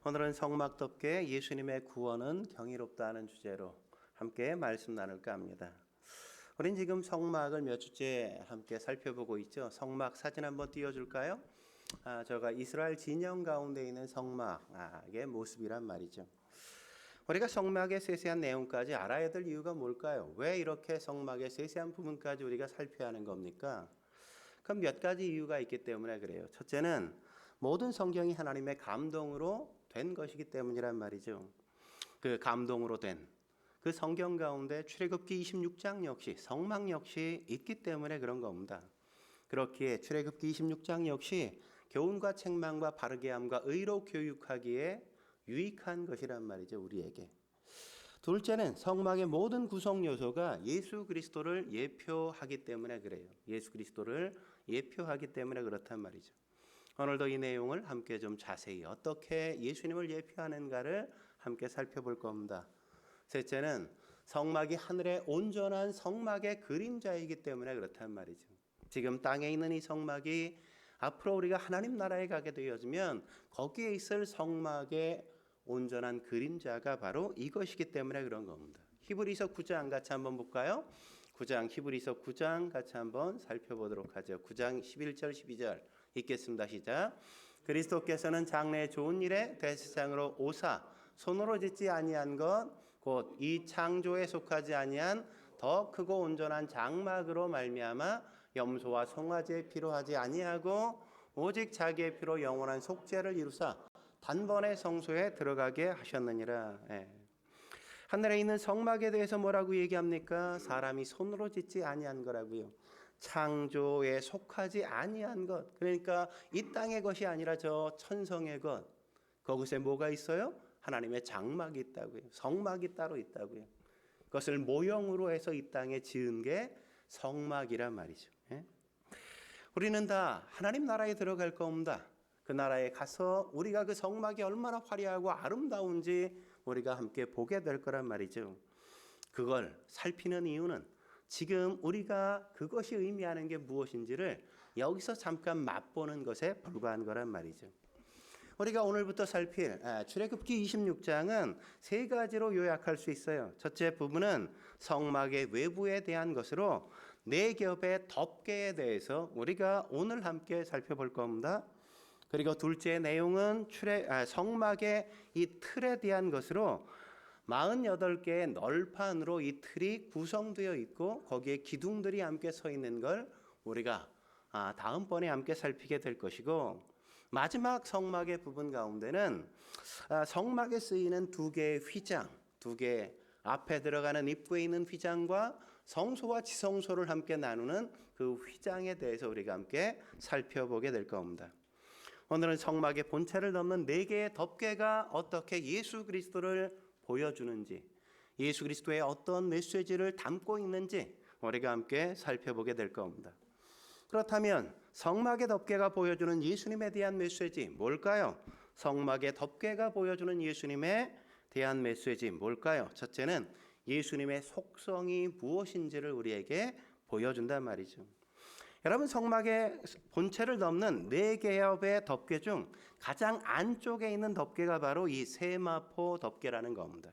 오늘은 성막덮개 예수님의 구원은 경이롭다는 주제로 함께 말씀 나눌까 합니다. 우린 지금 성막을 몇 주째 함께 살펴보고 있죠. 성막 사진 한번 띄워줄까요? 저가 이스라엘 진영 가운데 있는 성막의 모습이란 말이죠. 우리가 성막의 세세한 내용까지 알아야 될 이유가 뭘까요? 왜 이렇게 성막의 세세한 부분까지 우리가 살펴야 하는 겁니까? 그럼 몇 가지 이유가 있기 때문에 그래요. 첫째는 모든 성경이 하나님의 감동으로 된 것이기 때문이란 말이죠. 그 감동으로 된 그 성경 가운데 출애굽기 26장 역시 성막 역시 있기 때문에 그런 겁니다. 그렇기에 출애굽기 26장 역시 교훈과 책망과 바르게 함과 의로 교육하기에 유익한 것이란 말이죠, 우리에게. 둘째는 성막의 모든 구성 요소가 예수 그리스도를 예표하기 때문에 그래요. 예수 그리스도를 예표하기 때문에 그렇단 말이죠. 오늘도 이 내용을 함께 좀 자세히 어떻게 예수님을 예표하는가를 함께 살펴볼 겁니다. 셋째는 성막이 하늘의 온전한 성막의 그림자이기 때문에 그렇단 말이죠. 지금 땅에 있는 이 성막이 앞으로 우리가 하나님 나라에 가게 되어지면 거기에 있을 성막의 온전한 그림자가 바로 이것이기 때문에 그런 겁니다. 히브리서 9장 같이 한번 볼까요? 9장 히브리서 9장 같이 한번 살펴보도록 하죠. 9장 11절 12절 읽겠습니다. 시작. 그리스도께서는 장래의 좋은 일에 대세상으로 오사 손으로 짓지 아니한 것 곧 이 창조에 속하지 아니한 더 크고 온전한 장막으로 말미암아 염소와 송아지의 피로 하지 아니하고 오직 자기의 피로 영원한 속죄를 이루사 단번에 성소에 들어가게 하셨느니라. 하늘에 있는 성막에 대해서 뭐라고 얘기합니까? 사람이 손으로 짓지 아니한 거라고요. 창조에 속하지 아니한 것. 그러니까 이 땅의 것이 아니라 저 천성의 것. 거기에 뭐가 있어요? 하나님의 장막이 있다고요. 성막이 따로 있다고요. 그것을 모형으로 해서 이 땅에 지은 게 성막이란 말이죠. 우리는 다 하나님 나라에 들어갈 겁니다. 그 나라에 가서 우리가 그 성막이 얼마나 화려하고 아름다운지 우리가 함께 보게 될 거란 말이죠. 그걸 살피는 이유는 지금 우리가 그것이 의미하는 게 무엇인지를 여기서 잠깐 맛보는 것에 불과한 거란 말이죠. 우리가 오늘부터 살필 출애굽기 26장은 세 가지로 요약할 수 있어요. 첫째 부분은 성막의 외부에 대한 것으로 네 겹의 덮개에 대해서 우리가 오늘 함께 살펴볼 겁니다. 그리고 둘째 내용은 성막의 이 틀에 대한 것으로 48개의 널판으로 이 틀이 구성되어 있고 거기에 기둥들이 함께 서 있는 걸 우리가 다음번에 함께 살피게 될 것이고, 마지막 성막의 부분 가운데는 성막에 쓰이는 두 개의 휘장, 두 개 앞에 들어가는 입구에 있는 휘장과 성소와 지성소를 함께 나누는 그 휘장에 대해서 우리가 함께 살펴보게 될 겁니다. 오늘은 성막의 본체를 넘는 네 개의 덮개가 어떻게 예수 그리스도를 보여주는지, 예수 그리스도의 어떤 메시지를 담고 있는지 우리가 함께 살펴보게 될 겁니다. 그렇다면 성막의 덮개가 보여주는 예수님에 대한 메시지 뭘까요? 성막의 덮개가 보여주는 예수님에 대한 메시지 뭘까요? 첫째는 예수님의 속성이 무엇인지를 우리에게 보여준단 말이죠. 여러분, 성막의 본체를 덮는 네 겹의 덮개 중 가장 안쪽에 있는 덮개가 바로 이 세마포 덮개라는 겁니다.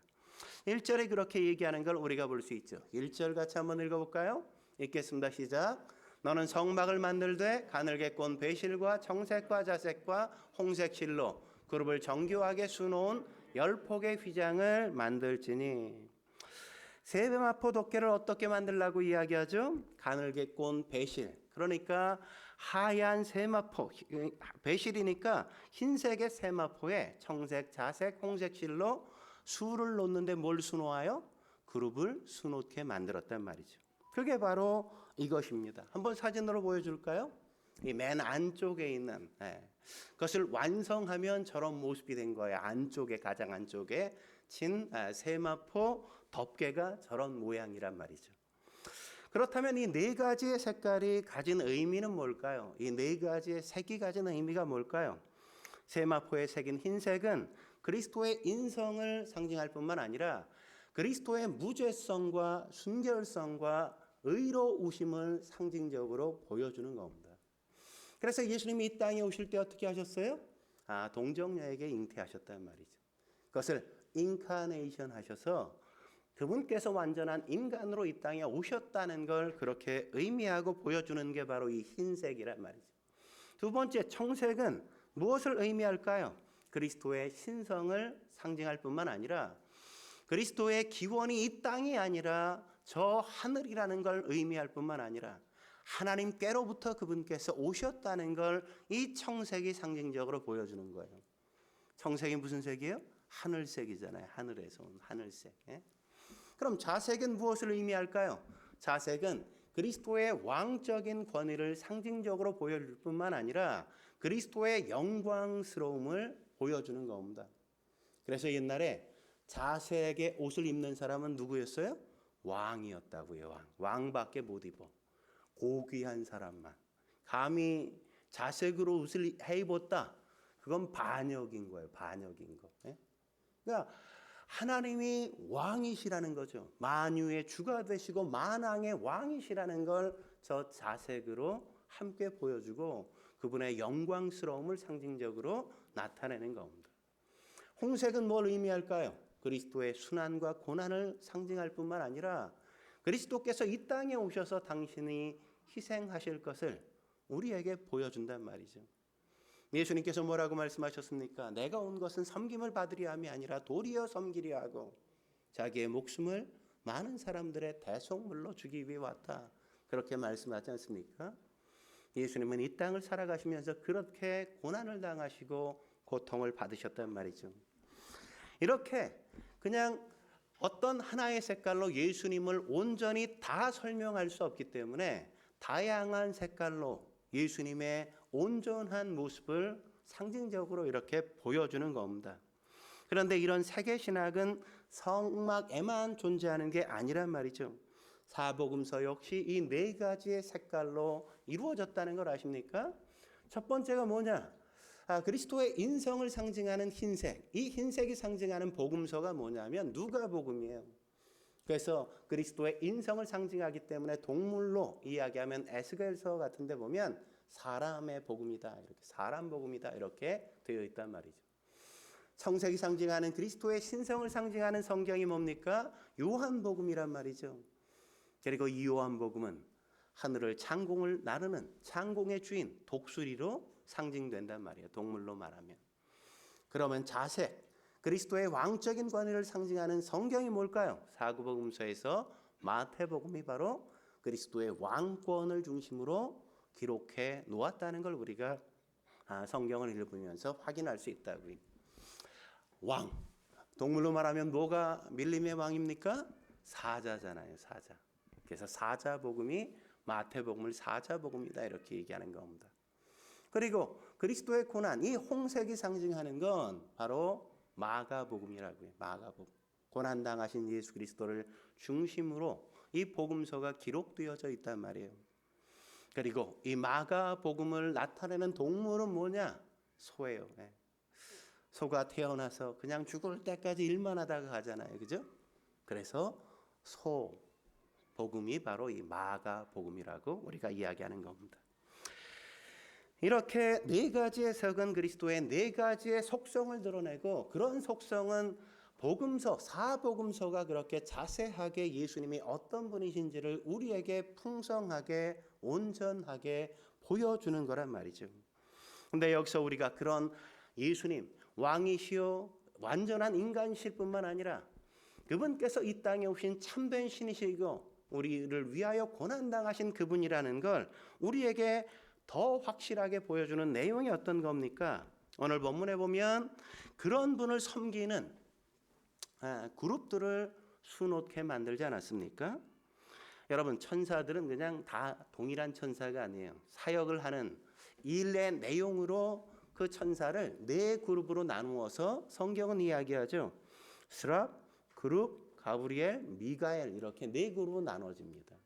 1절에 그렇게 얘기하는 걸 우리가 볼 수 있죠. 1절 같이 한번 읽어볼까요? 읽겠습니다. 시작. 너는 성막을 만들되 가늘게 꼰 배실과 청색과 자색과 홍색 실로 그룹을 정교하게 수놓은 10폭의 휘장을 만들지니. 세마포 덮개를 어떻게 만들라고 이야기하죠? 가늘게 꼰 배실, 그러니까 하얀 세마포, 배실이니까 흰색의 세마포에 청색, 자색, 홍색 실로 수를 놓는데 뭘 수놓아요? 그룹을 수놓게 만들었단 말이죠. 그게 바로 이것입니다. 한번 사진으로 보여줄까요? 이 맨 안쪽에 있는 그것을 완성하면 저런 모습이 된 거예요. 안쪽에, 가장 안쪽에 친 세마포 덮개가 저런 모양이란 말이죠. 그렇다면 이 네 가지의 색깔이 가진 의미는 뭘까요? 이 네 가지의 색이 가진 의미가 뭘까요? 세마포에 새긴 흰색은 그리스도의 인성을 상징할 뿐만 아니라 그리스도의 무죄성과 순결성과 의로우심을 상징적으로 보여주는 겁니다. 그래서 예수님이 이 땅에 오실 때 어떻게 하셨어요? 동정녀에게 잉태하셨단 말이죠. 그것을 인카네이션 하셔서 그분께서 완전한 인간으로 이 땅에 오셨다는 걸 그렇게 의미하고 보여주는 게 바로 이 흰색이란 말이죠. 두 번째, 청색은 무엇을 의미할까요? 그리스도의 신성을 상징할 뿐만 아니라 그리스도의 기원이 이 땅이 아니라 저 하늘이라는 걸 의미할 뿐만 아니라 하나님께로부터 그분께서 오셨다는 걸 이 청색이 상징적으로 보여주는 거예요. 청색이 무슨 색이에요? 하늘색이잖아요. 하늘에서 온 하늘색. 그럼 자색은 무엇을 의미할까요? 자색은 그리스도의 왕적인 권위를 상징적으로 보여줄 뿐만 아니라 그리스도의 영광스러움을 보여주는 겁니다. 그래서 옛날에 자색의 옷을 입는 사람은 누구였어요? 왕이었다고요. 왕밖에 못 입어. 고귀한 사람만. 감히 자색으로 옷을 해 입었다. 그건 반역인 거예요. 반역인 거. 그러니까 하나님이 왕이시라는 거죠. 만유의 주가 되시고 만왕의 왕이시라는 걸 저 자색으로 함께 보여주고 그분의 영광스러움을 상징적으로 나타내는 겁니다. 홍색은 뭘 의미할까요? 그리스도의 순환과 고난을 상징할 뿐만 아니라 그리스도께서 이 땅에 오셔서 당신이 희생하실 것을 우리에게 보여준단 말이죠. 예수님께서 뭐라고 말씀하셨습니까? 내가 온 것은 섬김을 받으려 함이 아니라 도리어 섬기려 하고 자기의 목숨을 많은 사람들의 대속물로 주기 위해 왔다. 그렇게 말씀하지 않습니까? 예수님은 이 땅을 살아가시면서 그렇게 고난을 당하시고 고통을 받으셨단 말이죠. 이렇게 그냥 어떤 하나의 색깔로 예수님을 온전히 다 설명할 수 없기 때문에 다양한 색깔로 예수님의 온전한 모습을 상징적으로 이렇게 보여주는 겁니다. 그런데 이런 세계 신학은 성막에만 존재하는 게 아니란 말이죠. 사복음서 역시 이 네 가지의 색깔로 이루어졌다는 걸 아십니까? 첫 번째가 뭐냐? 그리스도의 인성을 상징하는 흰색. 이 흰색이 상징하는 복음서가 뭐냐면 누가복음이에요. 그래서 그리스도의 인성을 상징하기 때문에 동물로 이야기하면 에스겔서 같은 데 보면 사람의 복음이다. 이렇게 사람 복음이다. 이렇게 되어 있단 말이죠. 청색이 상징하는 그리스도의 신성을 상징하는 성경이 뭡니까? 요한복음이란 말이죠. 그리고 이 요한복음은 하늘을 창공을 나르는 창공의 주인 독수리로 상징된단 말이에요. 동물로 말하면. 그러면 자색, 그리스도의 왕적인 권위를 상징하는 성경이 뭘까요? 사구복음서에서 마태복음이 바로 그리스도의 왕권을 중심으로 기록해 놓았다는 걸 우리가 성경을 읽으면서 확인할 수 있다고요. 왕, 동물로 말하면 뭐가 밀림의 왕입니까? 사자잖아요. 사자. 그래서 사자복음이 마태복음을 사자복음이다 이렇게 얘기하는 겁니다. 그리고 그리스도의 고난, 이 홍색이 상징하는 건 바로 마가복음이라고요. 마가복음. 고난당하신 예수 그리스도를 중심으로 이 복음서가 기록되어져 있단 말이에요. 그리고 이 마가복음을 나타내는 동물은 뭐냐? 소예요. 소가 태어나서 그냥 죽을 때까지 일만 하다가 가잖아요. 그죠? 그래서 소 복음이 바로 이 마가복음이라고 우리가 이야기하는 겁니다. 이렇게 네 가지의 석은 그리스도의 네 가지의 속성을 드러내고 그런 속성은 복음서, 사복음서가 그렇게 자세하게 예수님이 어떤 분이신지를 우리에게 풍성하게 온전하게 보여주는 거란 말이죠. 근데 여기서 우리가 그런 예수님 왕이시요 완전한 인간이실 뿐만 아니라 그분께서 이 땅에 오신 참된 신이시고 우리를 위하여 고난당하신 그분이라는 걸 우리에게 더 확실하게 보여주는 내용이 어떤 겁니까? 오늘 본문에 보면 그런 분을 섬기는 그룹들을 수놓게 만들지 않았습니까? 여러분 천사들은 그냥 다 동일한 천사가 아니에요. 사역을 하는 일의 내용으로 그 천사를 네 그룹으로 나누어서 성경은 이야기하죠. 스랍, 그룹, 가브리엘, 미가엘 이렇게 네 그룹으로 나눠집니다.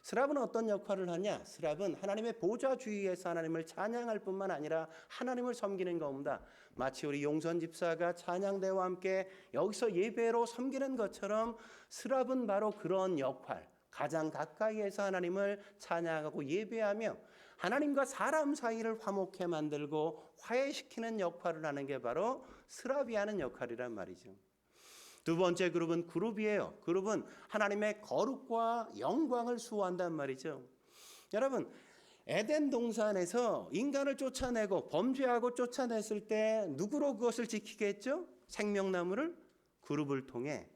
스랍은 어떤 역할을 하냐? 스랍은 하나님의 보좌 주위에서 하나님을 찬양할 뿐만 아니라 하나님을 섬기는 겁니다. 마치 우리 용선 집사가 찬양대와 함께 여기서 예배로 섬기는 것처럼 스랍은 바로 그런 역할, 가장 가까이에서 하나님을 찬양하고 예배하며 하나님과 사람 사이를 화목해 만들고 화해시키는 역할을 하는 게 바로 스라비하는 역할이란 말이죠. 두 번째 그룹은 그룹이에요. 그룹은 하나님의 거룩과 영광을 수호한단 말이죠. 여러분, 에덴 동산에서 인간을 쫓아내고 범죄하고 쫓아냈을 때 누구로 그것을 지키게 했죠? 생명나무를 그룹을 통해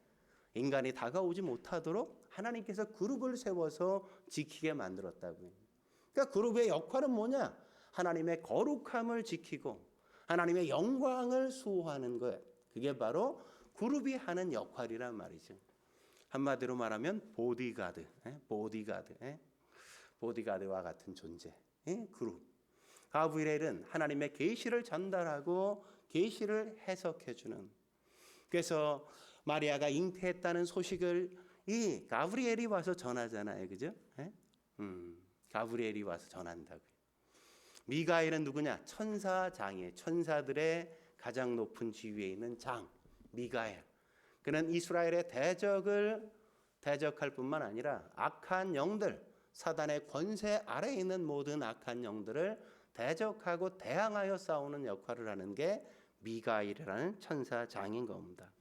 인간이 다가오지 못하도록 하나님께서 그룹을 세워서 지키게 만들었다고요. 그러니까 그룹의 역할은 뭐냐? 하나님의 거룩함을 지키고 하나님의 영광을 수호하는 거예요. 그게 바로 그룹이 하는 역할이란 말이죠. 한마디로 말하면 보디가드, 보디가드와 같은 존재, 그룹. 가브리엘은 하나님의 계시를 전달하고 계시를 해석해주는. 그래서 마리아가 잉태했다는 소식을 이 가브리엘이 와서 전하잖아요, 그죠? 가브리엘이 와서 전한다고요. 미가엘은 누구냐? 천사장이에요. 천사들의 가장 높은 지위에 있는 장, 미가엘. 그는 이스라엘의 대적을 대적할 뿐만 아니라 악한 영들, 사단의 권세 아래에 있는 모든 악한 영들을 대적하고 대항하여 싸우는 역할을 하는 게 미가엘이라는 천사장인 겁니다.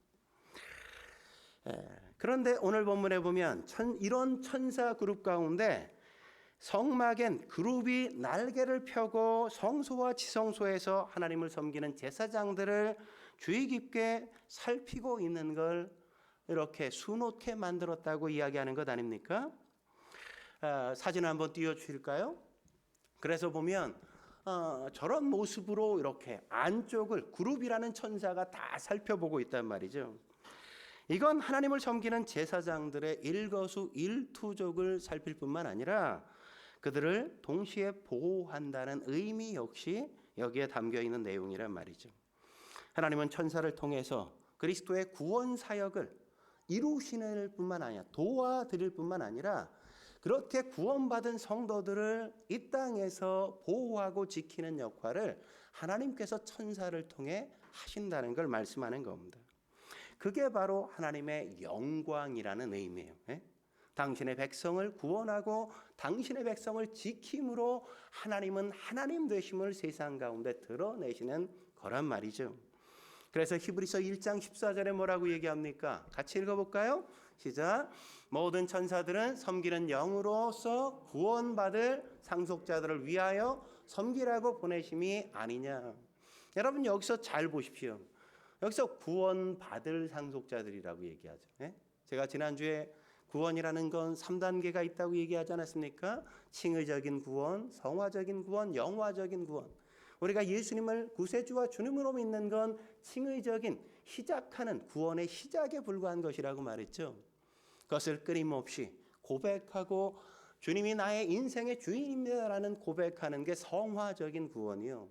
그런데 오늘 본문에 보면 이런 천사 그룹 가운데 성막엔 그룹이 날개를 펴고 성소와 지성소에서 하나님을 섬기는 제사장들을 주의 깊게 살피고 있는 걸 이렇게 수놓게 만들었다고 이야기하는 것 아닙니까? 사진 한번 띄워주실까요? 그래서 보면 저런 모습으로 이렇게 안쪽을 그룹이라는 천사가 다 살펴보고 있단 말이죠. 이건 하나님을 섬기는 제사장들의 일거수일투족을 살필 뿐만 아니라 그들을 동시에 보호한다는 의미 역시 여기에 담겨 있는 내용이란 말이죠. 하나님은 천사를 통해서 그리스도의 구원 사역을 이루시는 뿐만 아니라 도와드릴 뿐만 아니라 그렇게 구원받은 성도들을 이 땅에서 보호하고 지키는 역할을 하나님께서 천사를 통해 하신다는 걸 말씀하는 겁니다. 그게 바로 하나님의 영광이라는 의미예요. 당신의 백성을 구원하고 당신의 백성을 지킴으로 하나님은 하나님 되심을 세상 가운데 드러내시는 거란 말이죠. 그래서 히브리서 1장 14절에 뭐라고 얘기합니까? 같이 읽어볼까요? 시작. 모든 천사들은 섬기는 영으로서 구원받을 상속자들을 위하여 섬기라고 보내심이 아니냐. 여러분 여기서 잘 보십시오. 여기서 구원받을 상속자들이라고 얘기하죠. 제가 지난주에 구원이라는 건 3단계가 있다고 얘기하지 않았습니까? 칭의적인 구원, 성화적인 구원, 영화적인 구원. 우리가 예수님을 구세주와 주님으로 믿는 건 칭의적인 시작하는 구원의 시작에 불과한 것이라고 말했죠. 그것을 끊임없이 고백하고 주님이 나의 인생의 주인입니다라는 고백하는 게 성화적인 구원이요.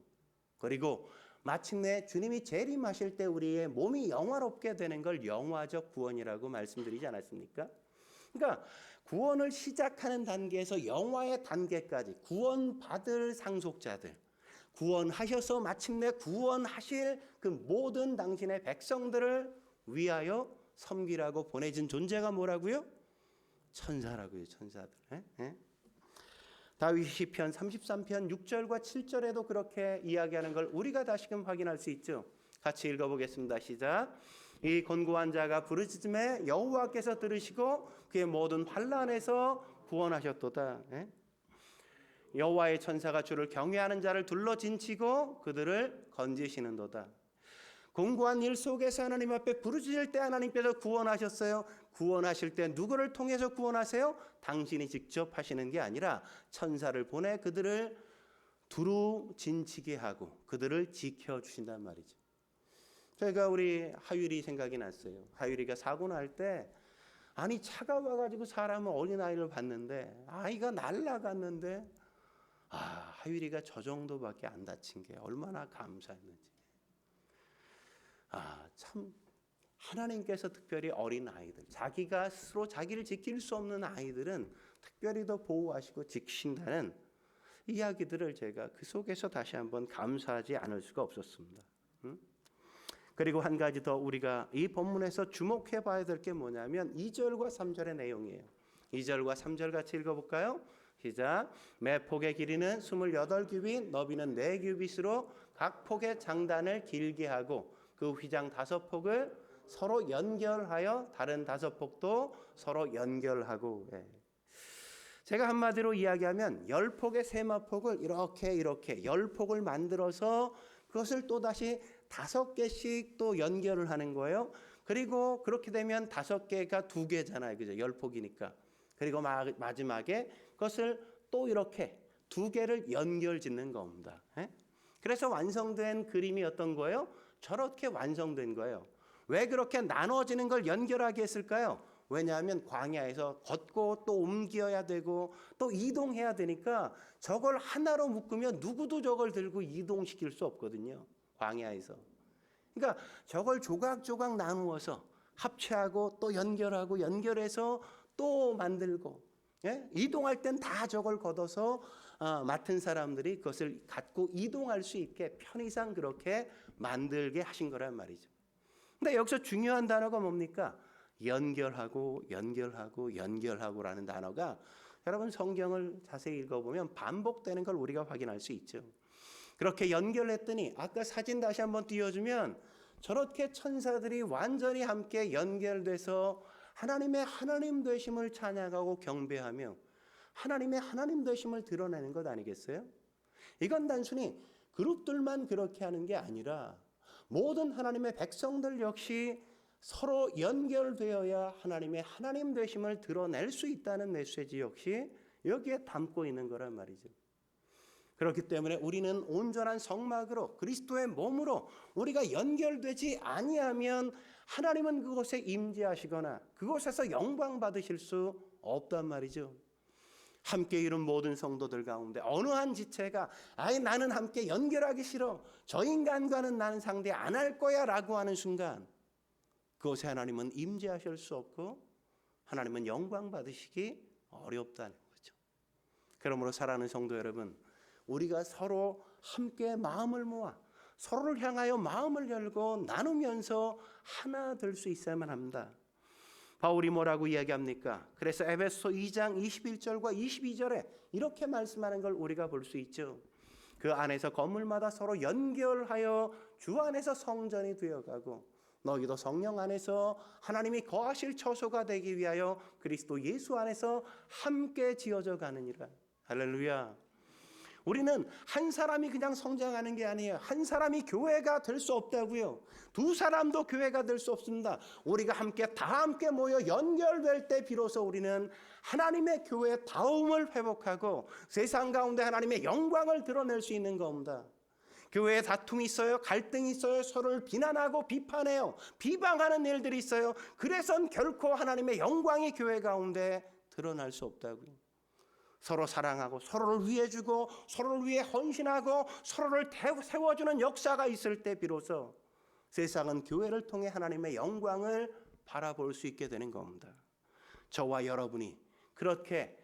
그리고 마침내 주님이 재림하실 때 우리의 몸이 영화롭게 되는 걸 영화적 구원이라고 말씀드리지 않았습니까? 그러니까 구원을 시작하는 단계에서 영화의 단계까지 구원받을 상속자들, 구원하셔서 마침내 구원하실 그 모든 당신의 백성들을 위하여 섬기라고 보내진 존재가 뭐라고요? 천사라고요. 천사들. 다윗 시편 33편 6절과 7절에도 그렇게 이야기하는 걸 우리가 다시금 확인할 수 있죠. 같이 읽어보겠습니다. 시작. 이 곤고한 자가 부르짖음에 여호와께서 들으시고 그의 모든 환난에서 구원하셨도다. 여호와의 천사가 주를 경외하는 자를 둘러 진치고 그들을 건지시는도다. 공고한 일 속에서 하나님 앞에 부르짖을 때 하나님께서 구원하셨어요. 구원하실 때 누구를 통해서 구원하세요? 당신이 직접 하시는 게 아니라 천사를 보내 그들을 두루 진치게 하고 그들을 지켜주신단 말이죠. 저희가 우리 하율이 생각이 났어요. 하율이가 사고 날 때 아니 차가 와가지고 사람은 어린아이를 봤는데 아이가 날아갔는데 하율이가 저 정도밖에 안 다친 게 얼마나 감사했는지. 참 하나님께서 특별히 어린 아이들, 자기가 스스로 자기를 지킬 수 없는 아이들은 특별히 더 보호하시고 지키신다는 이야기들을 제가 그 속에서 다시 한번 감사하지 않을 수가 없었습니다. 그리고 한 가지 더 우리가 이 본문에서 주목해 봐야 될 게 뭐냐면 2절과 3절의 내용이에요. 2절과 3절 같이 읽어볼까요? 시작. 매 폭의 길이는 28규빗, 너비는 4규빗으로 각 폭의 장단을 길게 하고 그 휘장 5폭을 서로 연결하여 다른 5폭도 서로 연결하고. 제가 한마디로 이야기하면 10폭의 세마폭을 이렇게 10폭을 만들어서 그것을 또다시 5개씩 또 연결을 하는 거예요. 그리고 그렇게 되면 5개가 2개잖아요. 그죠? 10폭이니까. 그리고 마지막에 그것을 또 이렇게 2개를 연결 짓는 겁니다. 그래서 완성된 그림이 어떤 거예요? 저렇게 완성된 거예요. 왜 그렇게 나눠지는 걸 연결하게 했을까요? 왜냐하면 광야에서 걷고 또 옮겨야 되고 또 이동해야 되니까 저걸 하나로 묶으면 누구도 저걸 들고 이동시킬 수 없거든요. 광야에서. 그러니까 저걸 조각조각 나누어서 합체하고 또 연결하고 연결해서 또 만들고, 이동할 땐 다 저걸 걷어서 맡은 사람들이 그것을 갖고 이동할 수 있게 편의상 그렇게 만들게 하신 거란 말이죠. 근데 여기서 중요한 단어가 뭡니까? 연결하고 연결하고라는 단어가 여러분 성경을 자세히 읽어보면 반복되는 걸 우리가 확인할 수 있죠. 그렇게 연결했더니 아까 사진 다시 한번 띄워주면 저렇게 천사들이 완전히 함께 연결돼서 하나님의 하나님 되심을 찬양하고 경배하며 하나님의 하나님 되심을 드러내는 것 아니겠어요? 이건 단순히 그룹들만 그렇게 하는 게 아니라 모든 하나님의 백성들 역시 서로 연결되어야 하나님의 하나님 되심을 드러낼 수 있다는 메시지 역시 여기에 담고 있는 거란 말이죠. 그렇기 때문에 우리는 온전한 성막으로 그리스도의 몸으로 우리가 연결되지 아니하면 하나님은 그곳에 임재하시거나 그곳에서 영광 받으실 수 없단 말이죠. 함께 이룬 모든 성도들 가운데 어느 한 지체가 나는 함께 연결하기 싫어, 저 인간과는 나는 상대 안 할 거야 라고 하는 순간 그곳에 하나님은 임재하실 수 없고 하나님은 영광 받으시기 어렵다는 거죠. 그러므로 사랑하는 성도 여러분, 우리가 서로 함께 마음을 모아 서로를 향하여 마음을 열고 나누면서 하나 될 수 있어야만 합니다. 바울이 뭐라고 이야기합니까? 그래서 에베소 2장 21절과 22절에 이렇게 말씀하는 걸 우리가 볼 수 있죠. 그 안에서 건물마다 서로 연결하여 주 안에서 성전이 되어가고 너희도 성령 안에서 하나님이 거하실 처소가 되기 위하여 그리스도 예수 안에서 함께 지어져 가느니라. 할렐루야. 우리는 한 사람이 그냥 성장하는 게 아니에요. 한 사람이 교회가 될 수 없다고요. 두 사람도 교회가 될 수 없습니다. 우리가 다 함께 모여 연결될 때 비로소 우리는 하나님의 교회의 다움을 회복하고 세상 가운데 하나님의 영광을 드러낼 수 있는 겁니다. 교회에 다툼이 있어요. 갈등이 있어요. 서로를 비난하고 비판해요. 비방하는 일들이 있어요. 그래서는 결코 하나님의 영광이 교회 가운데 드러날 수 없다고요. 서로 사랑하고 서로를 위해주고 서로를 위해 헌신하고 서로를 세워주는 역사가 있을 때 비로소 세상은 교회를 통해 하나님의 영광을 바라볼 수 있게 되는 겁니다. 저와 여러분이 그렇게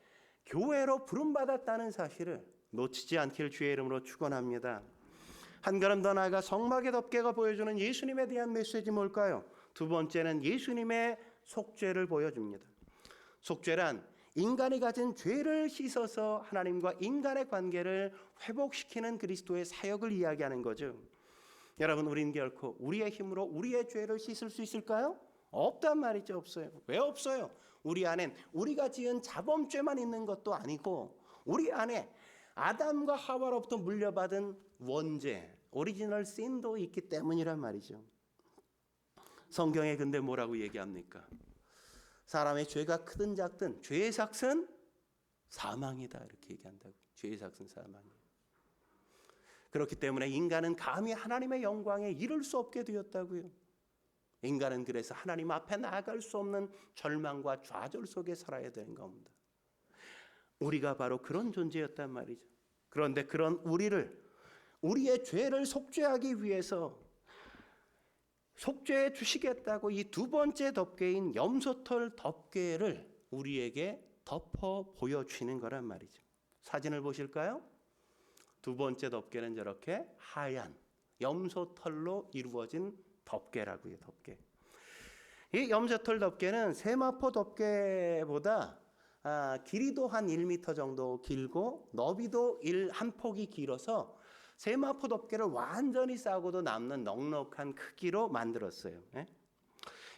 교회로 부름받았다는 사실을 놓치지 않길 주의 이름으로 축원합니다. 한 걸음 더 나아가 성막의 덮개가 보여주는 예수님에 대한 메시지 뭘까요? 두 번째는 예수님의 속죄를 보여줍니다. 속죄란 인간이 가진 죄를 씻어서 하나님과 인간의 관계를 회복시키는 그리스도의 사역을 이야기하는 거죠. 여러분, 우리는 결코 우리의 힘으로 우리의 죄를 씻을 수 있을까요? 없단 말이죠. 없어요. 왜 없어요? 우리 안엔 우리가 지은 자범죄만 있는 것도 아니고 우리 안에 아담과 하와로부터 물려받은 원죄, 오리지널 신도 있기 때문이란 말이죠. 성경에 근데 뭐라고 얘기합니까? 사람의 죄가 크든 작든 죄의 삭은 사망이다 이렇게 얘기한다고. 죄의 삭은 사망이에요. 그렇기 때문에 인간은 감히 하나님의 영광에 이를 수 없게 되었다고요. 인간은 그래서 하나님 앞에 나아갈 수 없는 절망과 좌절 속에 살아야 되는 겁니다. 우리가 바로 그런 존재였단 말이죠. 그런데 그런 우리의 죄를 속죄하기 위해서 속죄해 주시겠다고 이 두 번째 덮개인 염소털 덮개를 우리에게 덮어 보여주시는 거란 말이죠. 사진을 보실까요? 두 번째 덮개는 저렇게 하얀 염소털로 이루어진 덮개라고요. 덮개. 이 염소털 덮개는 세마포 덮개보다 길이도 한 1m 정도 길고 너비도 한 폭이 길어서 세마포 덮개를 완전히 싸고도 남는 넉넉한 크기로 만들었어요. 예?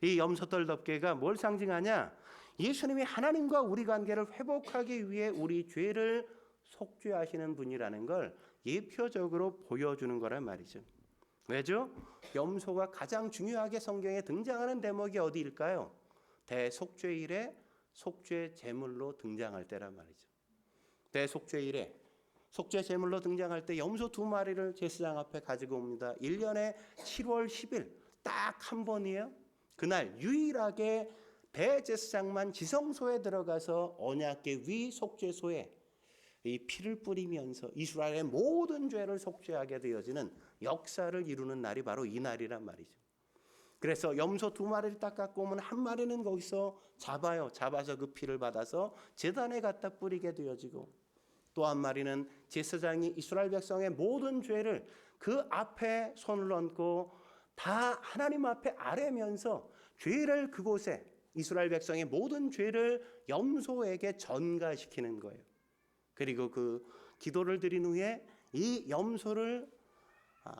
이 염소털 덮개가 뭘 상징하냐? 예수님이 하나님과 우리 관계를 회복하기 위해 우리 죄를 속죄하시는 분이라는 걸 예표적으로 보여주는 거란 말이죠. 왜죠? 염소가 가장 중요하게 성경에 등장하는 대목이 어디일까요? 대속죄일에 속죄 제물로 등장할 때란 말이죠. 대속죄일에 속죄 제물로 등장할 때 염소 2마리를 제사장 앞에 가지고 옵니다. 1년에 7월 10일 딱 한 번이에요. 그날 유일하게 대제사장만 지성소에 들어가서 언약궤 위 속죄소에 이 피를 뿌리면서 이스라엘의 모든 죄를 속죄하게 되어지는 역사를 이루는 날이 바로 이 날이란 말이죠. 그래서 염소 2마리를 딱 갖고 오면 한 마리는 거기서 잡아서 그 피를 받아서 제단에 갖다 뿌리게 되어지고, 또 한 마리는 제사장이 이스라엘 백성의 모든 죄를 그 앞에 손을 얹고 다 하나님 앞에 아뢰면서 죄를 그곳에 이스라엘 백성의 모든 죄를 염소에게 전가시키는 거예요. 그리고 그 기도를 드린 후에 이 염소를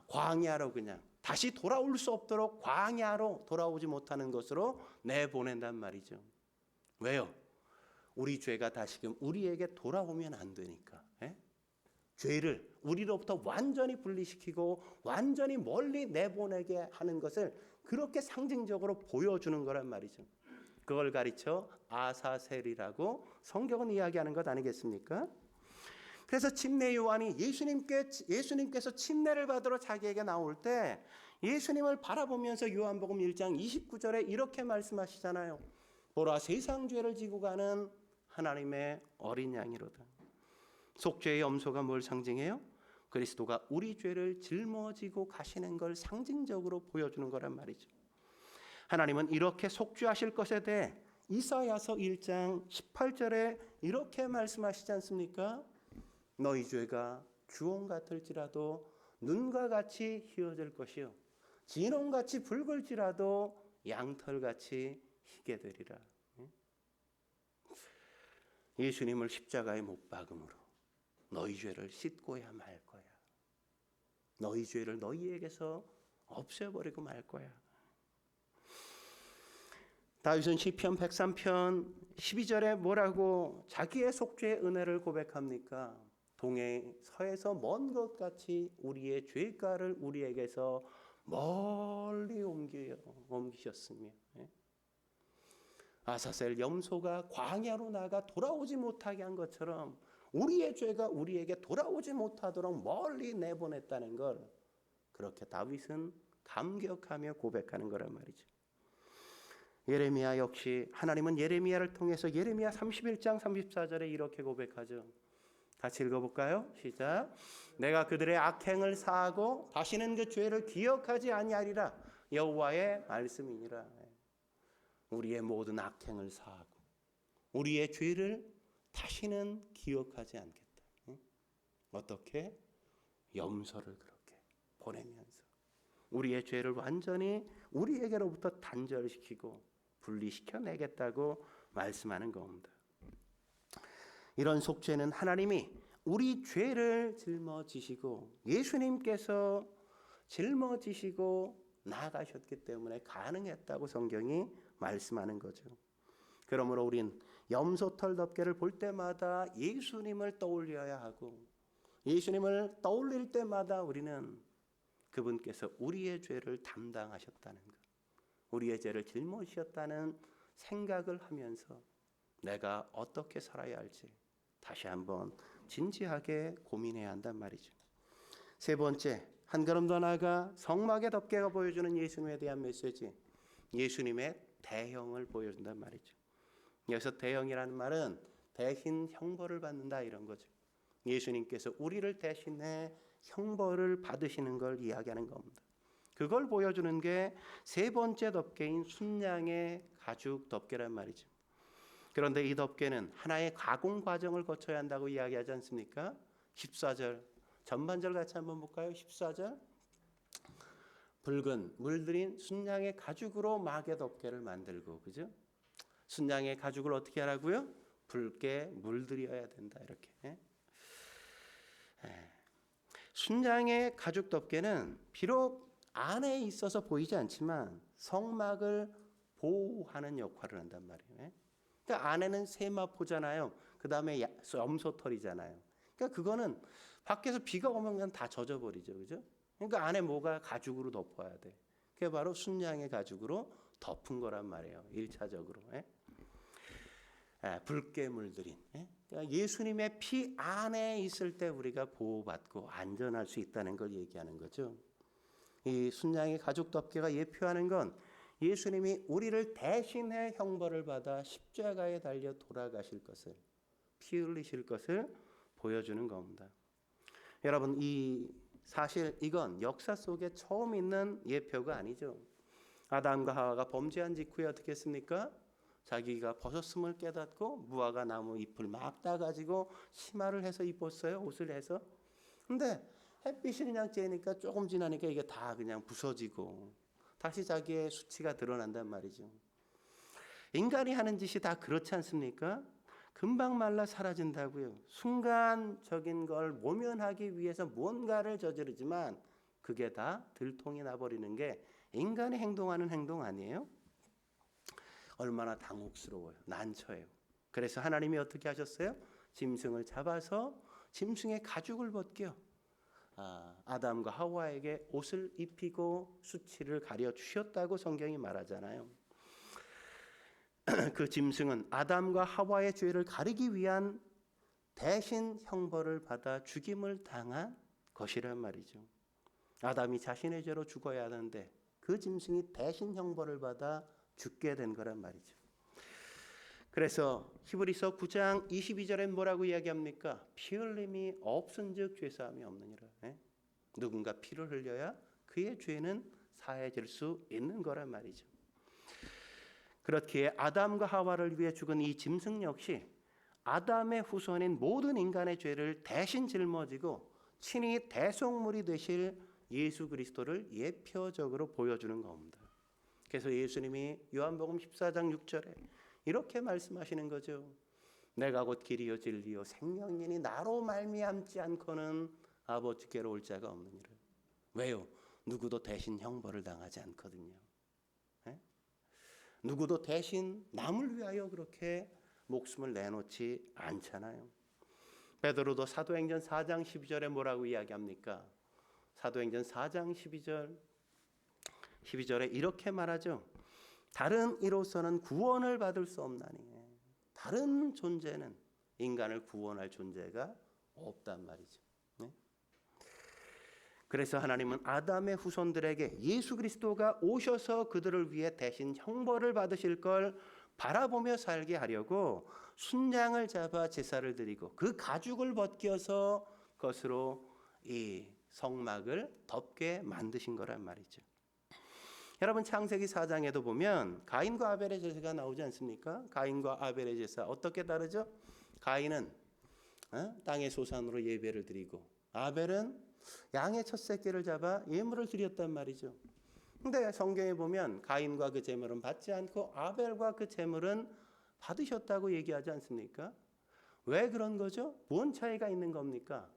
광야로 그냥 다시 돌아올 수 없도록 광야로 돌아오지 못하는 것으로 내보낸단 말이죠. 왜요? 우리 죄가 다시금 우리에게 돌아오면 안 되니까. 죄를 우리로부터 완전히 분리시키고 완전히 멀리 내보내게 하는 것을 그렇게 상징적으로 보여주는 거란 말이죠. 그걸 가르쳐 아사셀이라고 성경은 이야기하는 것 아니겠습니까? 그래서 침례 요한이 예수님께서 침례를 받으러 자기에게 나올 때 예수님을 바라보면서 요한복음 1장 29절에 이렇게 말씀하시잖아요. 보라, 세상 죄를 지고 가는 하나님의 어린 양이로다. 속죄의 염소가 뭘 상징해요? 그리스도가 우리 죄를 짊어지고 가시는 걸 상징적으로 보여주는 거란 말이죠. 하나님은 이렇게 속죄하실 것에 대해 이사야서 1장 18절에 이렇게 말씀하시지 않습니까? 너희 죄가 주홍 같을지라도 눈과 같이 희어질 것이요 진홍같이 붉을지라도 양털같이 희게 되리라. 예수님을 십자가에 못 박음으로 너희 죄를 씻고야 말 거야. 너희 죄를 너희에게서 없애버리고 말 거야. 다윗은 시편 103편 12절에 뭐라고 자기의 속죄의 은혜를 고백합니까? 동해 서에서 먼 것 같이 우리의 죄가를 우리에게서 멀리 옮기셨으며, 아사셀 염소가 광야로 나가 돌아오지 못하게 한 것처럼 우리의 죄가 우리에게 돌아오지 못하도록 멀리 내보냈다는 걸 그렇게 다윗은 감격하며 고백하는 거란 말이죠. 예레미야 역시 하나님은 예레미야를 통해서 예레미야 31장 34절에 이렇게 고백하죠. 같이 읽어볼까요? 시작. 내가 그들의 악행을 사하고 다시는 그 죄를 기억하지 아니하리라. 여호와의 말씀이니라. 우리의 모든 악행을 사하고 우리의 죄를 다시는 기억하지 않겠다. 어떻게? 염소를 그렇게 보내면서 우리의 죄를 완전히 우리에게로부터 단절시키고 분리시켜내겠다고 말씀하는 겁니다. 이런 속죄는 하나님이 우리 죄를 짊어지시고 예수님께서 짊어지시고 나아가셨기 때문에 가능했다고 성경이 말씀하는 거죠. 그러므로 우린 염소털 덮개를 볼 때마다 예수님을 떠올려야 하고 예수님을 떠올릴 때마다 우리는 그분께서 우리의 죄를 담당하셨다는 것, 우리의 죄를 짊어지셨다는 생각을 하면서 내가 어떻게 살아야 할지 다시 한번 진지하게 고민해야 한단 말이죠. 세 번째, 한 걸음 더 나아가 성막의 덮개가 보여주는 예수님에 대한 메시지, 예수님의 대형을 보여준단 말이죠. 여기서 대형이라는 말은 대신 형벌을 받는다 이런 거죠. 예수님께서 우리를 대신해 형벌을 받으시는 걸 이야기하는 겁니다. 그걸 보여주는 게 세 번째 덮개인 순양의 가죽 덮개란 말이죠. 그런데 이 덮개는 하나의 가공 과정을 거쳐야 한다고 이야기하지 않습니까? 14절 전반절 같이 한번 볼까요? 14절 붉은 물들인 순양의 가죽으로 막의 덮개를 만들고, 그죠? 순양의 가죽을 어떻게 하라고요? 붉게 물들여야 된다 이렇게. 순장의 가죽 덮개는 비록 안에 있어서 보이지 않지만 성막을 보호하는 역할을 한단 말이에요. 그러니까 안에는 세마포잖아요. 그 다음에 염소털이잖아요. 그러니까 그거는 밖에서 비가 오면 그냥 다 젖어버리죠, 그죠? 그러니까 안에 뭐가 가죽으로 덮어야 돼. 그게 바로 순양의 가죽으로 덮은 거란 말이에요. 1차적으로. 붉게 물들인. 그러니까 예수님의 피 안에 있을 때 우리가 보호받고 안전할 수 있다는 걸 얘기하는 거죠. 이 순양의 가죽 덮개가 예표하는 건 예수님이 우리를 대신해 형벌을 받아 십자가에 달려 돌아가실 것을, 피 흘리실 것을 보여주는 겁니다. 여러분, 사실 이건 역사 속에 처음 있는 예표가 아니죠. 아담과 하와가 범죄한 직후에 어떻게 했습니까? 자기가 벗었음을 깨닫고 무화과 나무 잎을 막 따가지고 치마를 해서 입었어요. 옷을 해서. 근데 햇빛이 그냥 쬐니까 조금 지나니까 이게 다 그냥 부서지고 다시 자기의 수치가 드러난단 말이죠. 인간이 하는 짓이 다 그렇지 않습니까? 금방 말라 사라진다고요. 순간적인 걸 모면하기 위해서 무언가를 저지르지만 그게 다 들통이 나버리는 게 인간이 행동하는 행동 아니에요? 얼마나 당혹스러워요. 난처해요. 그래서 하나님이 어떻게 하셨어요? 짐승을 잡아서 짐승의 가죽을 벗겨 아담과 하와에게 옷을 입히고 수치를 가려 주셨다고 성경이 말하잖아요. 그 짐승은 아담과 하와의 죄를 가리기 위한 대신 형벌을 받아 죽임을 당한 것이란 말이죠. 아담이 자신의 죄로 죽어야 하는데 그 짐승이 대신 형벌을 받아 죽게 된 거란 말이죠. 그래서 히브리서 9장 22절엔 뭐라고 이야기합니까? 피 흘림이 없은즉 죄사함이 없느니라. 누군가 피를 흘려야 그의 죄는 사해질 수 있는 거란 말이죠. 그렇기에 아담과 하와를 위해 죽은 이 짐승 역시 아담의 후손인 모든 인간의 죄를 대신 짊어지고 친히 대속물이 되실 예수 그리스도를 예표적으로 보여주는 겁니다. 그래서 예수님이 요한복음 14장 6절에 이렇게 말씀하시는 거죠. 내가 곧 길이요 진리요 생명이니 나로 말미암지 않고는 아버지께로 올 자가 없느니라. 왜요? 누구도 대신 형벌을 당하지 않거든요. 누구도 대신 남을 위하여 그렇게 목숨을 내놓지 않잖아요. 베드로도 사도행전 4장 12절에 뭐라고 이야기합니까? 사도행전 4장 12절에 이렇게 말하죠. 다른 이로서는 구원을 받을 수 없나니. 다른 존재는 인간을 구원할 존재가 없단 말이죠. 그래서 하나님은 아담의 후손들에게 예수 그리스도가 오셔서 그들을 위해 대신 형벌을 받으실 걸 바라보며 살게 하려고 순양을 잡아 제사를 드리고 그 가죽을 벗겨서 그것으로 이 성막을 덮게 만드신 거란 말이죠. 여러분 창세기 4장에도 보면 가인과 아벨의 제사가 나오지 않습니까? 가인과 아벨의 제사 어떻게 다르죠? 가인은 땅의 소산으로 예배를 드리고 아벨은 양의 첫 새끼를 잡아 예물을 드렸단 말이죠. 근데 성경에 보면 가인과 그 제물은 받지 않고 아벨과 그 제물은 받으셨다고 얘기하지 않습니까? 왜 그런 거죠? 뭔 차이가 있는 겁니까?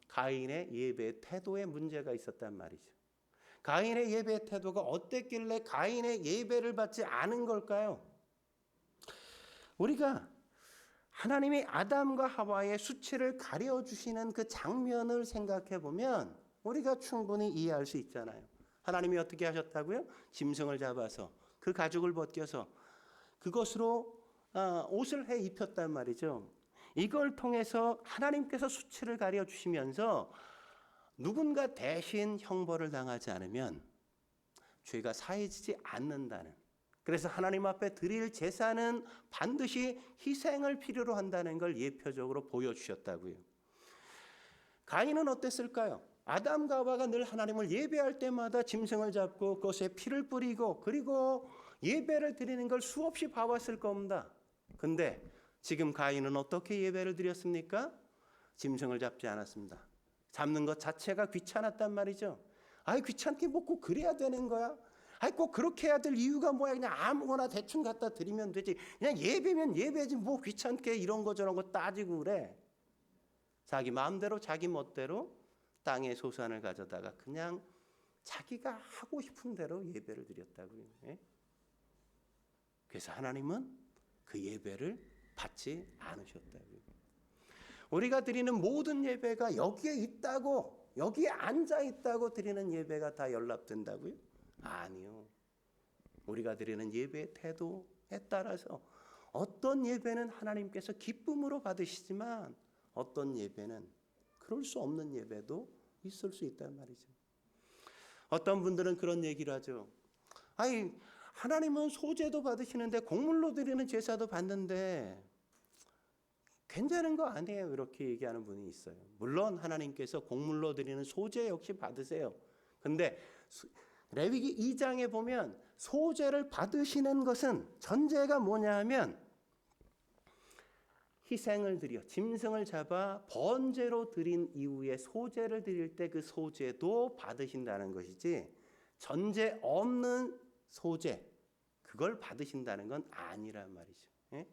가인의 예배 태도에 문제가 있었단 말이죠. 가인의 예배 태도가 어땠길래 가인의 예배를 받지 않은 걸까요? 우리가 하나님이 아담과 하와의 수치를 가려주시는 그 장면을 생각해 보면 우리가 충분히 이해할 수 있잖아요. 하나님이 어떻게 하셨다고요? 짐승을 잡아서 그 가죽을 벗겨서 그것으로 옷을 해 입혔단 말이죠. 이걸 통해서 하나님께서 수치를 가려주시면서 누군가 대신 형벌을 당하지 않으면 죄가 사해지지 않는다는, 그래서 하나님 앞에 드릴 제사는 반드시 희생을 필요로 한다는 걸 예표적으로 보여주셨다고요. 가인은 어땠을까요? 아담과 하와가 늘 하나님을 예배할 때마다 짐승을 잡고 그것에 피를 뿌리고 그리고 예배를 드리는 걸 수없이 봐왔을 겁니다. 근데 지금 가인은 어떻게 예배를 드렸습니까? 짐승을 잡지 않았습니다. 잡는 것 자체가 귀찮았단 말이죠. 아이 귀찮게 먹고 그래야 되는 거야? 아니 꼭 그렇게 해야 될 이유가 뭐야? 그냥 아무거나 대충 갖다 드리면 되지. 그냥 예배면 예배지 뭐 귀찮게 이런 거 저런 거 따지고 그래. 자기 마음대로 자기 멋대로 땅의 소산을 가져다가 그냥 자기가 하고 싶은 대로 예배를 드렸다고요. 예? 그래서 하나님은 그 예배를 받지 않으셨다고요. 우리가 드리는 모든 예배가 여기에 있다고, 여기에 앉아 있다고 드리는 예배가 다 연락된다고요? 아니요. 우리가 드리는 예배의 태도에 따라서 어떤 예배는 하나님께서 기쁨으로 받으시지만 어떤 예배는 그럴 수 없는 예배도 있을 수 있단 말이죠. 어떤 분들은 그런 얘기를 하죠. 아니 하나님은 소제도 받으시는데 곡물로 드리는 제사도 받는데 괜찮은 거 아니에요? 이렇게 얘기하는 분이 있어요. 물론 하나님께서 곡물로 드리는 소제 역시 받으세요. 근데 레위기 2장에 보면 소제를 받으시는 것은 전제가 뭐냐 하면 희생을 드려 짐승을 잡아 번제로 드린 이후에 소제를 드릴 때 그 소제도 받으신다는 것이지 전제 없는 소제 그걸 받으신다는 건 아니란 말이죠. 예?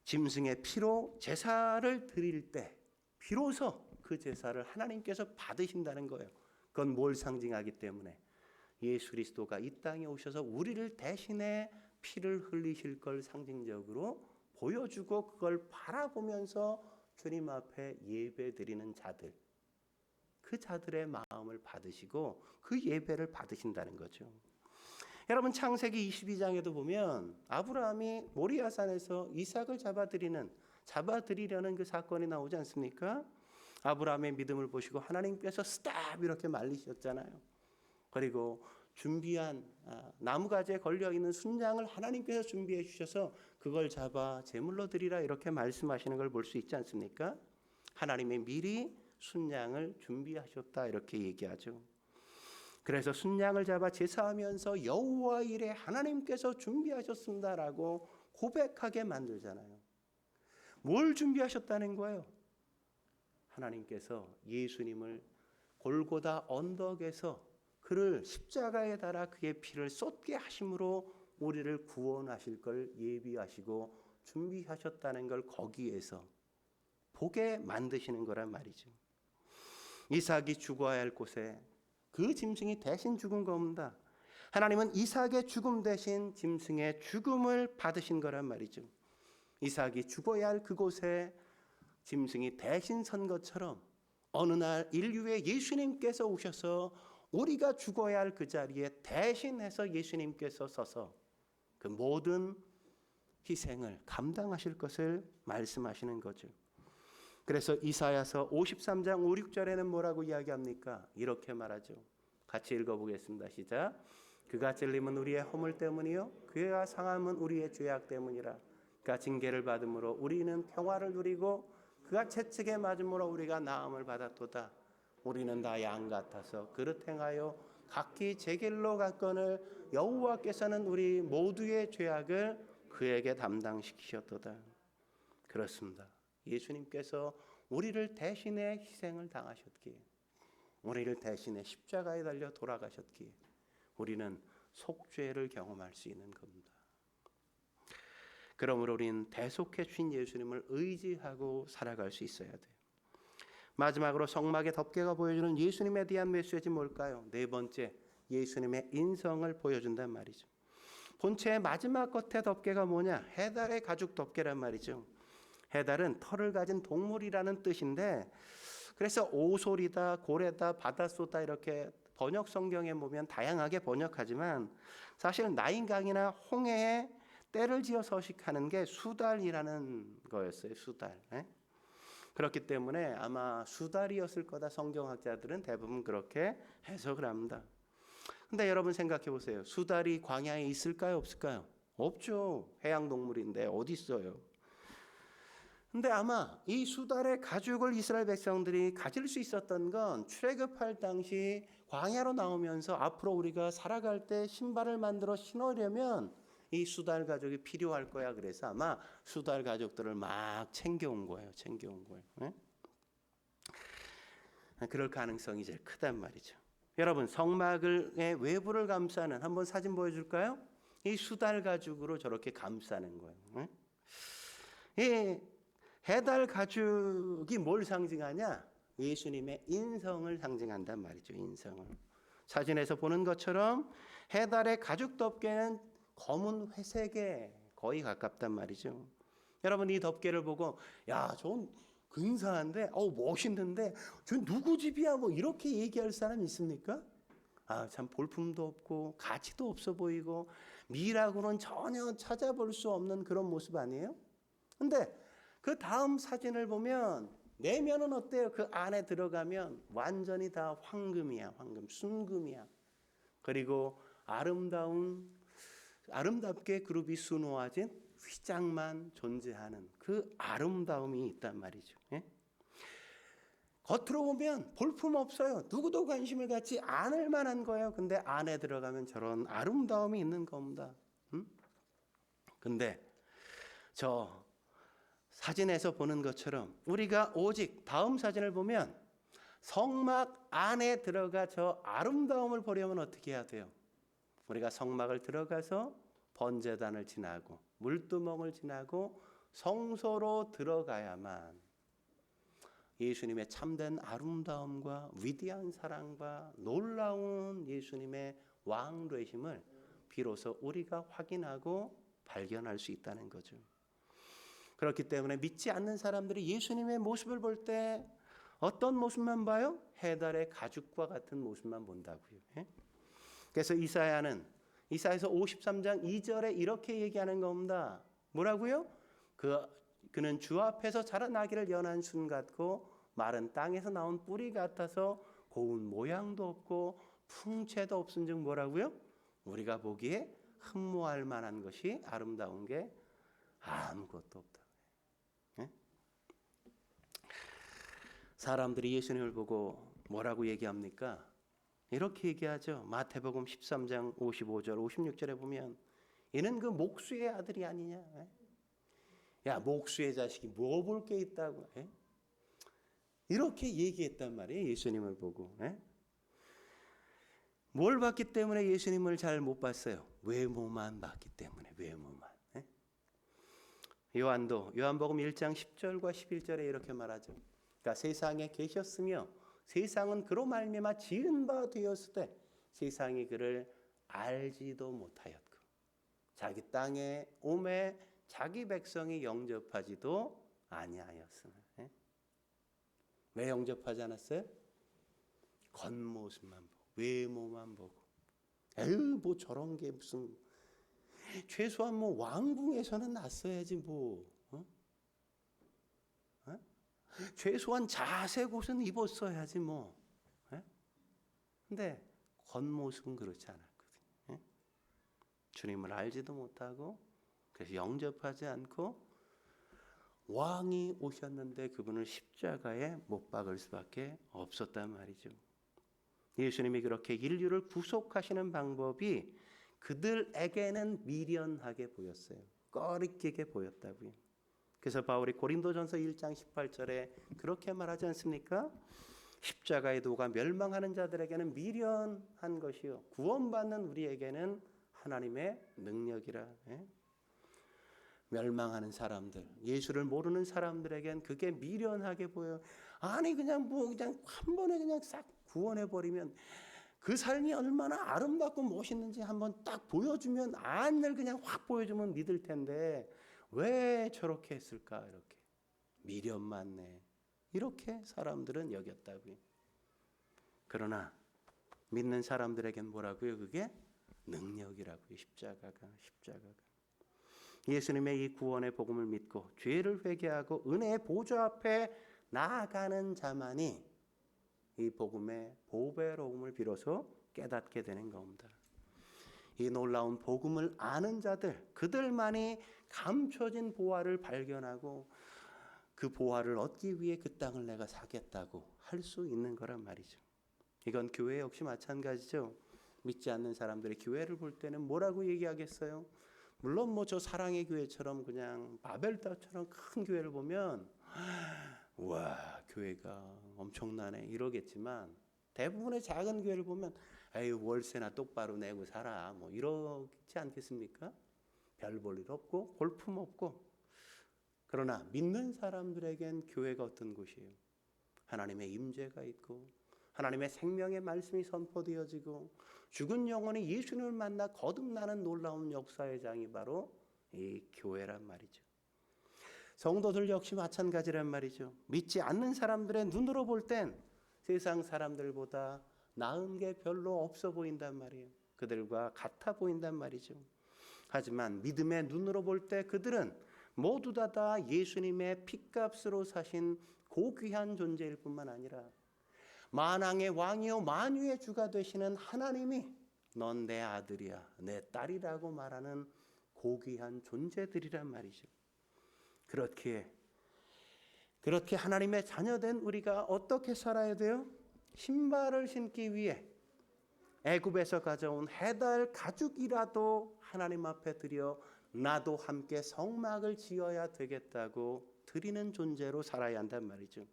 짐승의 피로 제사를 드릴 때 비로소 그 제사를 하나님께서 받으신다는 거예요. 그건 뭘 상징하기 때문에 예수 그리스도가 이 땅에 오셔서 우리를 대신해 피를 흘리실 걸 상징적으로 보여주고 그걸 바라보면서 주님 앞에 예배드리는 자들, 그 자들의 마음을 받으시고 그 예배를 받으신다는 거죠. 여러분 창세기 22장에도 보면 아브라함이 모리아산에서 이삭을 잡아드리려는 그 사건이 나오지 않습니까? 아브라함의 믿음을 보시고 하나님께서 스탑 이렇게 말리셨잖아요. 그리고 준비한 나무가지에 걸려있는 순양을 하나님께서 준비해 주셔서 그걸 잡아 제물로 드리라 이렇게 말씀하시는 걸 볼 수 있지 않습니까? 하나님이 미리 순양을 준비하셨다 이렇게 얘기하죠. 그래서 순양을 잡아 제사하면서 여호와 이레 하나님께서 준비하셨습니다라고 고백하게 만들잖아요. 뭘 준비하셨다는 거예요? 하나님께서 예수님을 골고다 언덕에서 그를 십자가에 달아 그의 피를 쏟게 하심으로 우리를 구원하실 걸 예비하시고 준비하셨다는 걸 거기에서 보게 만드시는 거란 말이죠. 이삭이 죽어야 할 곳에 그 짐승이 대신 죽은 겁니다. 하나님은 이삭의 죽음 대신 짐승의 죽음을 받으신 거란 말이죠. 이삭이 죽어야 할 그곳에 짐승이 대신 선 것처럼 어느 날 인류의 예수님께서 오셔서 우리가 죽어야 할 그 자리에 대신해서 예수님께서 서서 그 모든 희생을 감당하실 것을 말씀하시는 거죠. 그래서 이사야서 53장 5, 6절에는 뭐라고 이야기합니까? 이렇게 말하죠. 같이 읽어보겠습니다. 시작. 그가 찔림은 우리의 허물 때문이요 그가 상함은 우리의 죄악 때문이라. 그가 징계를 받음으로 우리는 평화를 누리고 그가 채찍에 맞음으로 우리가 나음을 받았도다. 우리는 다 양 같아서 그릇 행하여 각기 제 길로 갔거늘 여호와께서는 우리 모두의 죄악을 그에게 담당시키셨도다. 그렇습니다. 예수님께서 우리를 대신해 희생을 당하셨기에 우리를 대신해 십자가에 달려 돌아가셨기에 우리는 속죄를 경험할 수 있는 겁니다. 그러므로 우리는 대속해 주신 예수님을 의지하고 살아갈 수 있어야 돼요. 마지막으로 성막의 덮개가 보여주는 예수님에 대한 메시지 뭘까요? 네 번째, 예수님의 인성을 보여준단 말이죠. 본체의 마지막 겉에 덮개가 뭐냐? 해달의 가죽 덮개란 말이죠. 해달은 털을 가진 동물이라는 뜻인데 그래서 오솔이다, 고래다, 바다소다 이렇게 번역 성경에 보면 다양하게 번역하지만 사실 나인강이나 홍해에 때를 지어 서식하는 게 수달이라는 거였어요. 수달. 그렇기 때문에 아마 수달이었을 거다 성경학자들은 대부분 그렇게 해석을 합니다. 근데 여러분 생각해 보세요. 수달이 광야에 있을까요? 없을까요? 없죠. 해양동물인데 어디 있어요? 근데 아마 이 수달의 가죽을 이스라엘 백성들이 가질 수 있었던 건 출애굽할 당시 광야로 나오면서 앞으로 우리가 살아갈 때 신발을 만들어 신으려면 이 수달 가죽이 필요할 거야. 그래서 아마 수달 가죽들을 막 챙겨온 거예요. 네? 그럴 가능성이 제일 크단 말이죠. 여러분 성막의 외부를 감싸는 한번 사진 보여줄까요? 이 수달 가죽으로 저렇게 감싸는 거예요. 응? 이 해달 가죽이 뭘 상징하냐? 예수님의 인성을 상징한단 말이죠. 인성을. 사진에서 보는 것처럼 해달의 가죽 덮개는 검은 회색에 거의 가깝단 말이죠. 여러분 이 덮개를 보고 야, 저건 근사한데, 멋있는데, 저 누구 집이야? 뭐 이렇게 얘기할 사람 있습니까? 아, 참 볼품도 없고 가치도 없어 보이고 미라고는 전혀 찾아볼 수 없는 그런 모습 아니에요? 근데 그 다음 사진을 보면 내면은 어때요? 그 안에 들어가면 완전히 다 황금이야, 황금, 순금이야. 그리고 아름답게 그룹이 수놓아진 휘장만 존재하는 그 아름다움이 있단 말이죠. 예? 겉으로 보면 볼품 없어요. 누구도 관심을 갖지 않을 만한 거예요. 근데 안에 들어가면 저런 아름다움이 있는 겁니다. 근데 저 사진에서 보는 것처럼 우리가 오직 다음 사진을 보면 성막 안에 들어가 저 아름다움을 보려면 어떻게 해야 돼요? 우리가 성막을 들어가서 번제단을 지나고 물두멍을 지나고 성소로 들어가야만 예수님의 참된 아름다움과 위대한 사랑과 놀라운 예수님의 왕되심을 비로소 우리가 확인하고 발견할 수 있다는 거죠. 그렇기 때문에 믿지 않는 사람들이 예수님의 모습을 볼 때 어떤 모습만 봐요? 해달의 가죽과 같은 모습만 본다고요. 그래서 이사야서 53장 2절에 이렇게 얘기하는 겁니다. 뭐라고요? 그는 주 앞에서 자라나기를 연한 순 같고 마른 땅에서 나온 뿌리 같아서 고운 모양도 없고 풍채도 없은즉 뭐라고요? 우리가 보기에 흠모할 만한 것이 아름다운 게 아무것도 없다. 사람들이 예수님을 보고 뭐라고 얘기합니까? 이렇게 얘기하죠. 마태복음 13장 55절 56절에 보면 얘는 그 목수의 아들이 아니냐. 야, 목수의 자식이 뭐 볼 게 있다고. 이렇게 얘기했단 말이에요. 예수님을 보고. 뭘 봤기 때문에 예수님을 잘 못 봤어요? 외모만 봤기 때문에. 외모만. 요한복음 1장 10절과 11절에 이렇게 말하죠. 그러니까 세상에 계셨으며 세상은 그로 말미암아 지은 바 되었을 때 세상이 그를 알지도 못하였고 자기 땅에 오매 자기 백성이 영접하지도 아니하였으나. 왜 영접하지 않았어요? 겉모습만 보고 외모만 보고 뭐 저런 게 무슨 최소한 뭐 왕궁에서는 났어야지 뭐. 최소한 자색 옷은 입었어야지 뭐. 근데 겉모습은 그렇지 않았거든요. 주님을 알지도 못하고 그래서 영접하지 않고 왕이 오셨는데 그분을 십자가에 못 박을 수밖에 없었단 말이죠. 예수님이 그렇게 인류를 구속하시는 방법이 그들에게는 미련하게 보였어요. 꺼리끼게 보였다고요. 그래서 바울이 고린도전서 1장 18절에 그렇게 말하지 않습니까? 십자가의 도가 멸망하는 자들에게는 미련한 것이요 구원받는 우리에게는 하나님의 능력이라. 멸망하는 사람들, 예수를 모르는 사람들에겐 그게 미련하게 보여. 아니 그냥 한 번에 그냥 싹 구원해 버리면 그 삶이 얼마나 아름답고 멋있는지 한번 딱 보여주면 안을 그냥 확 보여주면 믿을 텐데 왜 저렇게 했을까? 이렇게 미련 많네. 이렇게 사람들은 여겼다고요. 그러나 믿는 사람들에겐 뭐라고요? 그게 능력이라고요. 십자가가. 예수님의 이 구원의 복음을 믿고 죄를 회개하고 은혜의 보좌 앞에 나아가는 자만이 이 복음의 보배로움을 비로소 깨닫게 되는 겁니다. 이 놀라운 복음을 아는 자들, 그들만이 감춰진 보화를 발견하고 그 보화를 얻기 위해 그 땅을 내가 사겠다고 할 수 있는 거란 말이죠. 이건 교회 역시 마찬가지죠. 믿지 않는 사람들이 교회를 볼 때는 뭐라고 얘기하겠어요? 물론 뭐 저 사랑의 교회처럼 그냥 바벨탑처럼 큰 교회를 보면 와 교회가 엄청나네 이러겠지만 대부분의 작은 교회를 보면 에이 월세나 똑바로 내고 살아 뭐 이러지 않겠습니까? 별 볼 일 없고 볼품 없고. 그러나 믿는 사람들에겐 교회가 어떤 곳이에요? 하나님의 임재가 있고 하나님의 생명의 말씀이 선포되어지고 죽은 영혼이 예수님을 만나 거듭나는 놀라운 역사의 장이 바로 이 교회란 말이죠. 성도들 역시 마찬가지란 말이죠. 믿지 않는 사람들의 눈으로 볼 땐 세상 사람들보다 나은 게 별로 없어 보인단 말이에요. 그들과 같아 보인단 말이죠. 하지만 믿음의 눈으로 볼 때 그들은 모두 다 예수님의 핏값으로 사신 고귀한 존재일 뿐만 아니라 만왕의 왕이요 만유의 주가 되시는 하나님이 넌 내 아들이야 내 딸이라고 말하는 고귀한 존재들이란 말이죠. 그렇게 하나님의 자녀된 우리가 어떻게 살아야 돼요? 신발을 신기 위해 애굽에서 가져온 해달 가죽이라도 하나님 앞에 드려 나도 함께 성막을 지어야 되겠다고 드리는 존재로 살아야 한단 말이죠.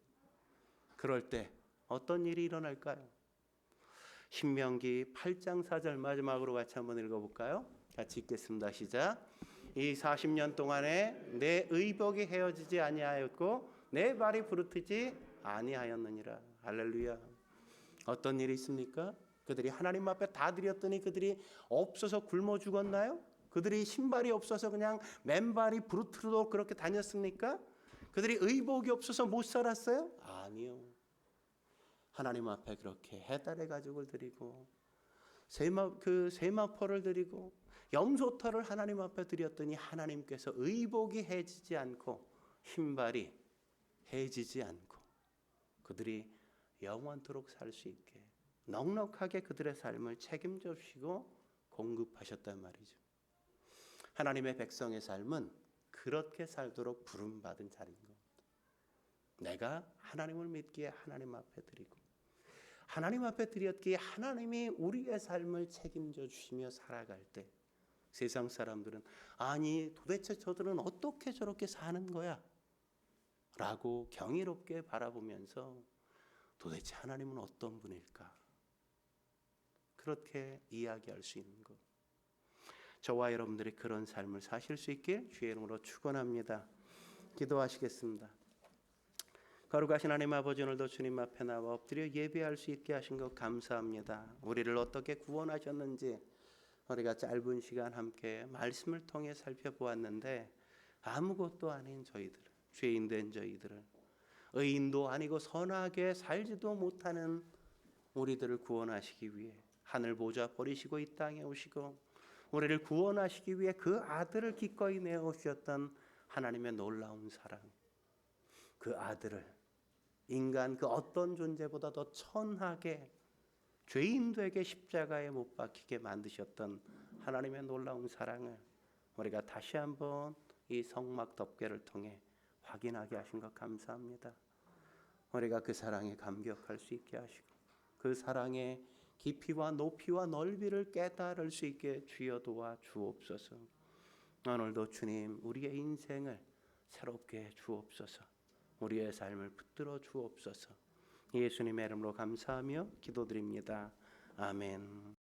그럴 때 어떤 일이 일어날까요? 신명기 8장 4절 마지막으로 같이 한번 읽어볼까요? 같이 읽겠습니다. 시작. 이 40년 동안에 내 의복이 헤어지지 아니하였고 내 발이 부르트지 아니하였느니라. 할렐루야. 어떤 일이 있습니까? 그들이 하나님 앞에 다 드렸더니 그들이 없어서 굶어 죽었나요? 그들이 신발이 없어서 그냥 맨발이 부르트로 그렇게 다녔습니까? 그들이 의복이 없어서 못 살았어요? 아니요. 하나님 앞에 그렇게 해달의 가죽을 드리고 세마포를 드리고 염소털을 하나님 앞에 드렸더니 하나님께서 의복이 해지지 않고 신발이 해지지 않고 그들이 영원토록 살 수 있게 넉넉하게 그들의 삶을 책임져 주시고 공급하셨단 말이죠. 하나님의 백성의 삶은 그렇게 살도록 부름받은 자리인 겁니다. 내가 하나님을 믿기에 하나님 앞에 드리고 하나님 앞에 드렸기에 하나님이 우리의 삶을 책임져 주시며 살아갈 때 세상 사람들은 아니 도대체 저들은 어떻게 저렇게 사는 거야? 라고 경이롭게 바라보면서 도대체 하나님은 어떤 분일까? 그렇게 이야기할 수 있는 것. 저와 여러분들이 그런 삶을 사실 수 있길 주의 이름으로 축원합니다. 기도하시겠습니다. 거룩하신 하나님 아버지, 오늘도 주님 앞에 나와 엎드려 예배할 수 있게 하신 것 감사합니다. 우리를 어떻게 구원하셨는지 우리가 짧은 시간 함께 말씀을 통해 살펴보았는데 아무것도 아닌 저희들, 죄인된 저희들을 의인도 아니고 선하게 살지도 못하는 우리들을 구원하시기 위해 하늘 보좌 버리시고 이 땅에 오시고 우리를 구원하시기 위해 그 아들을 기꺼이 내어주셨던 하나님의 놀라운 사랑, 그 아들을 인간 그 어떤 존재보다 더 천하게 죄인되게 십자가에 못 박히게 만드셨던 하나님의 놀라운 사랑을 우리가 다시 한번 이 성막 덮개를 통해 확인하게 하신 것 감사합니다. 우리가 그 사랑에 감격할 수 있게 하시고 그 사랑의 깊이와 높이와 넓이를 깨달을 수 있게 주여 도와 주옵소서. 오늘도 주님 우리의 인생을 새롭게 주옵소서. 우리의 삶을 붙들어 주옵소서. 예수님의 이름으로 감사하며 기도드립니다. 아멘.